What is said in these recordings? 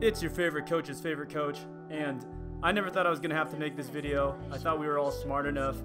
It's your favorite coach's favorite coach, and I never thought I was going to have to make this video. I thought we were all smart enough,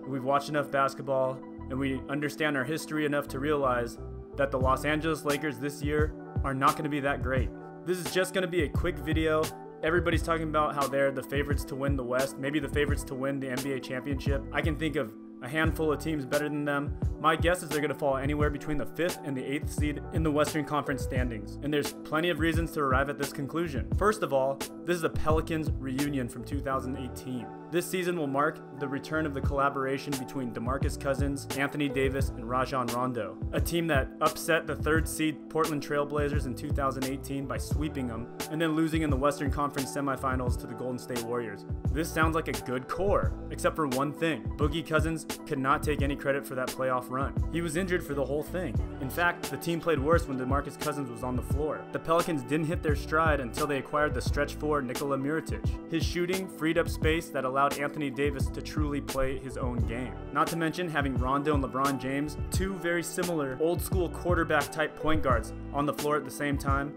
we've watched enough basketball, and we understand our history enough to realize that the Los Angeles Lakers this year are not going to be that great. This is just going to be a quick video. Everybody's talking about how they're the favorites to win the West, maybe the favorites to win the NBA championship. I can think of a handful of teams better than them. My guess is they're going to fall anywhere between the 5th and the 8th seed in the Western Conference standings, and there's plenty of reasons to arrive at this conclusion. First of all, this is a Pelicans reunion from 2018. This season will mark the return of the collaboration between Demarcus Cousins, Anthony Davis, and Rajon Rondo, a team that upset the 3rd seed Portland Trail Blazers in 2018 by sweeping them, and then losing in the Western Conference semifinals to the Golden State Warriors. This sounds like a good core, except for one thing. Boogie Cousins could not take any credit for that playoff run. He was injured for the whole thing. In fact, the team played worse when Demarcus Cousins was on the floor. The Pelicans didn't hit their stride until they acquired the stretch 4 Nikola Mirotic. His shooting freed up space that allowed Anthony Davis to truly play his own game. Not to mention having Rondo and LeBron James, two very similar old school quarterback type point guards on the floor at the same time,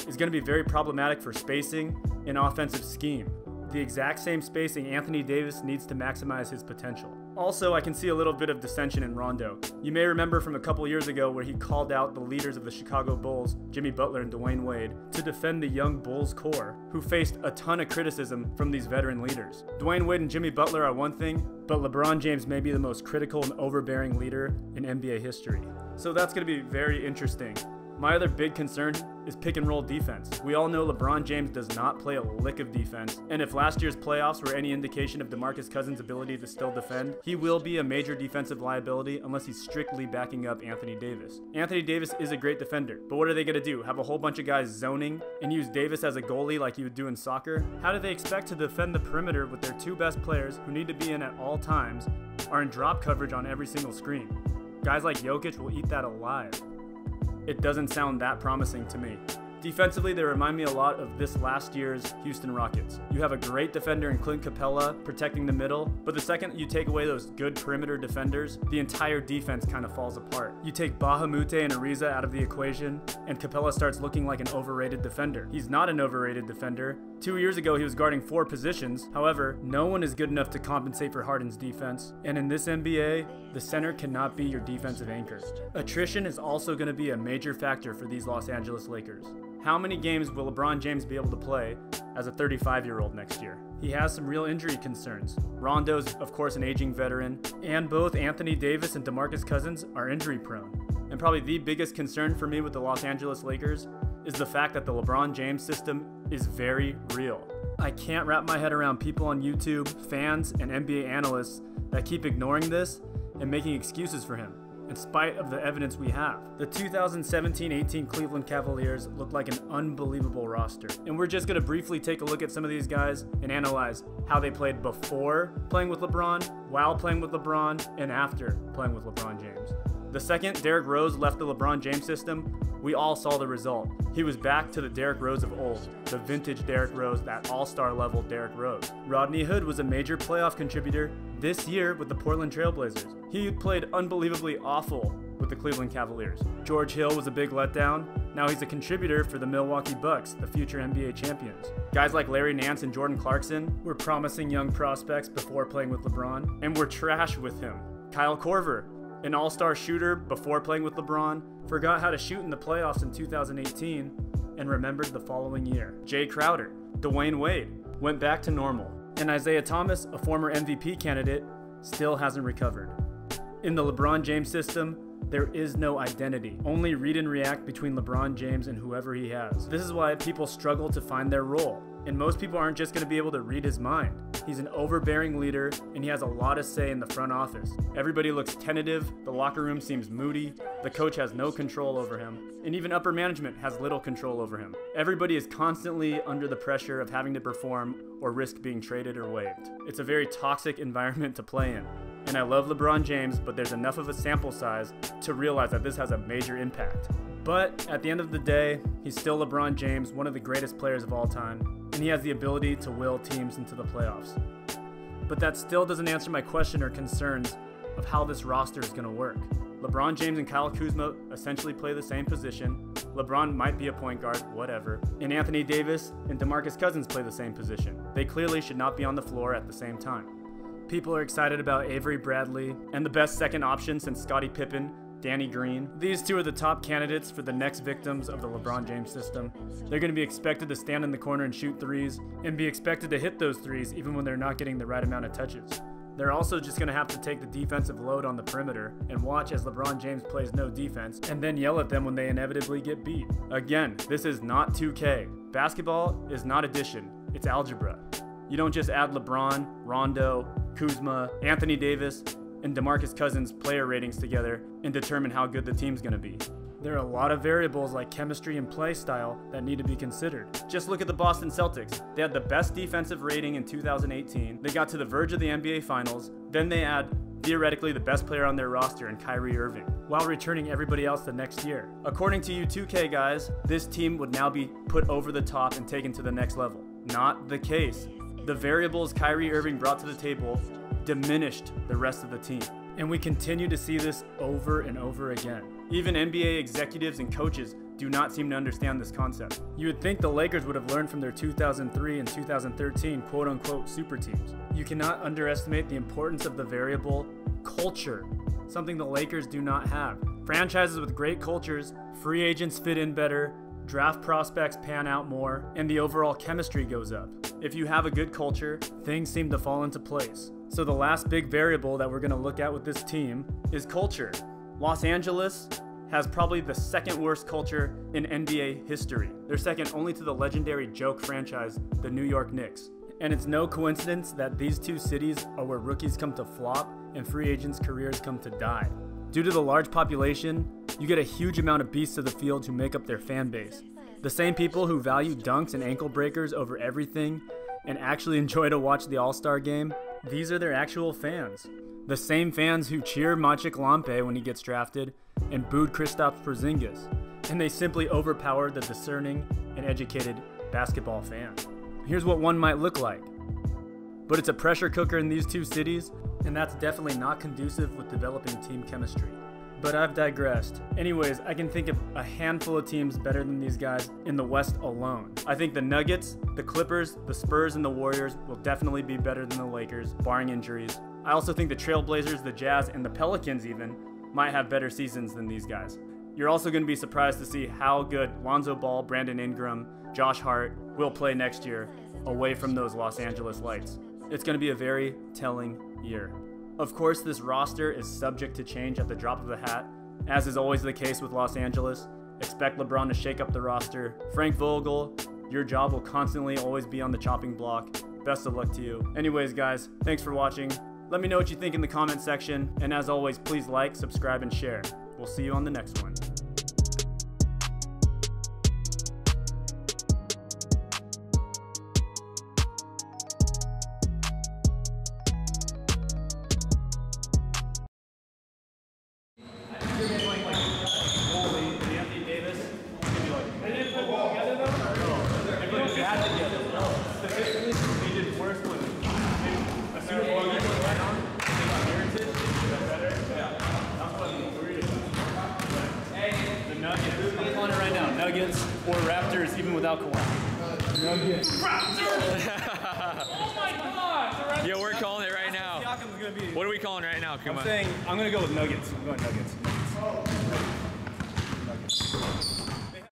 is going to be very problematic for spacing and offensive scheme. The exact same spacing Anthony Davis needs to maximize his potential. Also, I can see a little bit of dissension in Rondo. You may remember from a couple years ago where he called out the leaders of the Chicago Bulls, Jimmy Butler and Dwayne Wade, to defend the young Bulls core, who faced a ton of criticism from these veteran leaders. Dwayne Wade and Jimmy Butler are one thing, but LeBron James may be the most critical and overbearing leader in NBA history. So that's going to be very interesting. My other big concern is pick and roll defense. We all know LeBron James does not play a lick of defense, and if last year's playoffs were any indication of Demarcus Cousins' ability to still defend, he will be a major defensive liability unless he's strictly backing up Anthony Davis. Anthony Davis is a great defender, but what are they going to do? Have a whole bunch of guys zoning and use Davis as a goalie like you would do in soccer? How do they expect to defend the perimeter with their two best players, who need to be in at all times, are in drop coverage on every single screen? Guys like Jokic will eat that alive. It doesn't sound that promising to me. Defensively, they remind me a lot of this last year's Houston Rockets. You have a great defender in Clint Capella protecting the middle, but the second you take away those good perimeter defenders, the entire defense kind of falls apart. You take Bahamute and Ariza out of the equation, and Capella starts looking like an overrated defender. He's not an overrated defender. 2 years ago, he was guarding 4 positions. However, no one is good enough to compensate for Harden's defense. And in this NBA, the center cannot be your defensive anchor. Attrition is also going to be a major factor for these Los Angeles Lakers. How many games will LeBron James be able to play as a 35-year-old next year? He has some real injury concerns. Rondo's, of course, an aging veteran, and both Anthony Davis and Demarcus Cousins are injury prone. And probably the biggest concern for me with the Los Angeles Lakers is the fact that the Lebron James system is very real. I can't wrap my head around people on YouTube, fans, and NBA analysts that keep ignoring this and making excuses for him, in spite of the evidence we have. The 2017-18 Cleveland Cavaliers looked like an unbelievable roster. And we're just going to briefly take a look at some of these guys and analyze how they played before playing with LeBron, while playing with LeBron, and after playing with LeBron James. The second Derrick Rose left the LeBron James system, we all saw the result. He was back to the Derrick Rose of old, the vintage Derrick Rose, that all-star level Derrick Rose. Rodney Hood was a major playoff contributor this year with the Portland Trail Blazers. He played unbelievably awful with the Cleveland Cavaliers. George Hill was a big letdown. Now he's a contributor for the Milwaukee Bucks, the future NBA champions. Guys like Larry Nance and Jordan Clarkson were promising young prospects before playing with LeBron, and were trash with him. Kyle Korver, an all-star shooter before playing with LeBron, forgot how to shoot in the playoffs in 2018 and remembered the following year. Jay Crowder, Dwayne Wade, went back to normal. And Isaiah Thomas, a former MVP candidate, still hasn't recovered. In the LeBron James system, there is no identity, only read and react between LeBron James and whoever he has. This is why people struggle to find their role. And most people aren't just going to be able to read his mind. He's an overbearing leader, and he has a lot of say in the front office. Everybody looks tentative, the locker room seems moody, the coach has no control over him, and even upper management has little control over him. Everybody is constantly under the pressure of having to perform or risk being traded or waived. It's a very toxic environment to play in. And I love LeBron James, but there's enough of a sample size to realize that this has a major impact. But at the end of the day, he's still LeBron James, one of the greatest players of all time, and he has the ability to will teams into the playoffs. But that still doesn't answer my question or concerns of how this roster is going to work. LeBron James and Kyle Kuzma essentially play the same position. LeBron might be a point guard, whatever. And Anthony Davis and Demarcus Cousins play the same position. They clearly should not be on the floor at the same time. People are excited about Avery Bradley and the best second option since Scottie Pippen, Danny Green. These two are the top candidates for the next victims of the LeBron James system. They're going to be expected to stand in the corner and shoot threes, and be expected to hit those threes even when they're not getting the right amount of touches. They're also just going to have to take the defensive load on the perimeter and watch as LeBron James plays no defense and then yell at them when they inevitably get beat. Again, this is not 2K. Basketball is not addition, it's algebra. You don't just add LeBron, Rondo, Kuzma, Anthony Davis, and Demarcus Cousins player ratings together and determine how good the team's going to be. There are a lot of variables like chemistry and play style that need to be considered. Just look at the Boston Celtics. They had the best defensive rating in 2018. They got to the verge of the NBA Finals. Then they add theoretically the best player on their roster in Kyrie Irving, while returning everybody else the next year. According to you 2K guys, this team would now be put over the top and taken to the next level. Not the case. The variables Kyrie Irving brought to the table diminished the rest of the team. And we continue to see this over and over again. Even NBA executives and coaches do not seem to understand this concept. You would think the Lakers would have learned from their 2003 and 2013 quote-unquote super teams. You cannot underestimate the importance of the variable culture, something the Lakers do not have. Franchises with great cultures, free agents fit in better, draft prospects pan out more, and the overall chemistry goes up. If you have a good culture, things seem to fall into place. So the last big variable that we're going to look at with this team is culture. Los Angeles has probably the second worst culture in NBA history. They're second only to the legendary joke franchise, the New York Knicks. And it's no coincidence that these two cities are where rookies come to flop and free agents' careers come to die. Due to the large population, you get a huge amount of beasts of the field who make up their fan base. The same people who value dunks and ankle breakers over everything and actually enjoy to watch the All-Star game, these are their actual fans. The same fans who cheer Maciek Lampe when he gets drafted and booed Kristaps Porzingis. And they simply overpower the discerning and educated basketball fan. Here's what one might look like. But it's a pressure cooker in these two cities, and that's definitely not conducive with developing team chemistry. But I've digressed. Anyways, I can think of a handful of teams better than these guys in the West alone. I think the Nuggets, the Clippers, the Spurs, and the Warriors will definitely be better than the Lakers, barring injuries. I also think the Trailblazers, the Jazz, and the Pelicans even might have better seasons than these guys. You're also going to be surprised to see how good Lonzo Ball, Brandon Ingram, Josh Hart will play next year away from those Los Angeles Lights. It's going to be a very telling year. Of course, this roster is subject to change at the drop of a hat, as is always the case with Los Angeles. Expect LeBron to shake up the roster. Frank Vogel, your job will constantly always be on the chopping block. Best of luck to you. Anyways, guys, thanks for watching. Let me know what you think in the comment section, and as always, please like, subscribe, and share. We'll see you on the next one. Nuggets or Raptors, even without Kawhi. Nuggets. Raptors! Oh my God! Yo, we're calling it right now. What are we calling right now, Kuma? I'm going to go with Nuggets. I'm going Nuggets. Nuggets.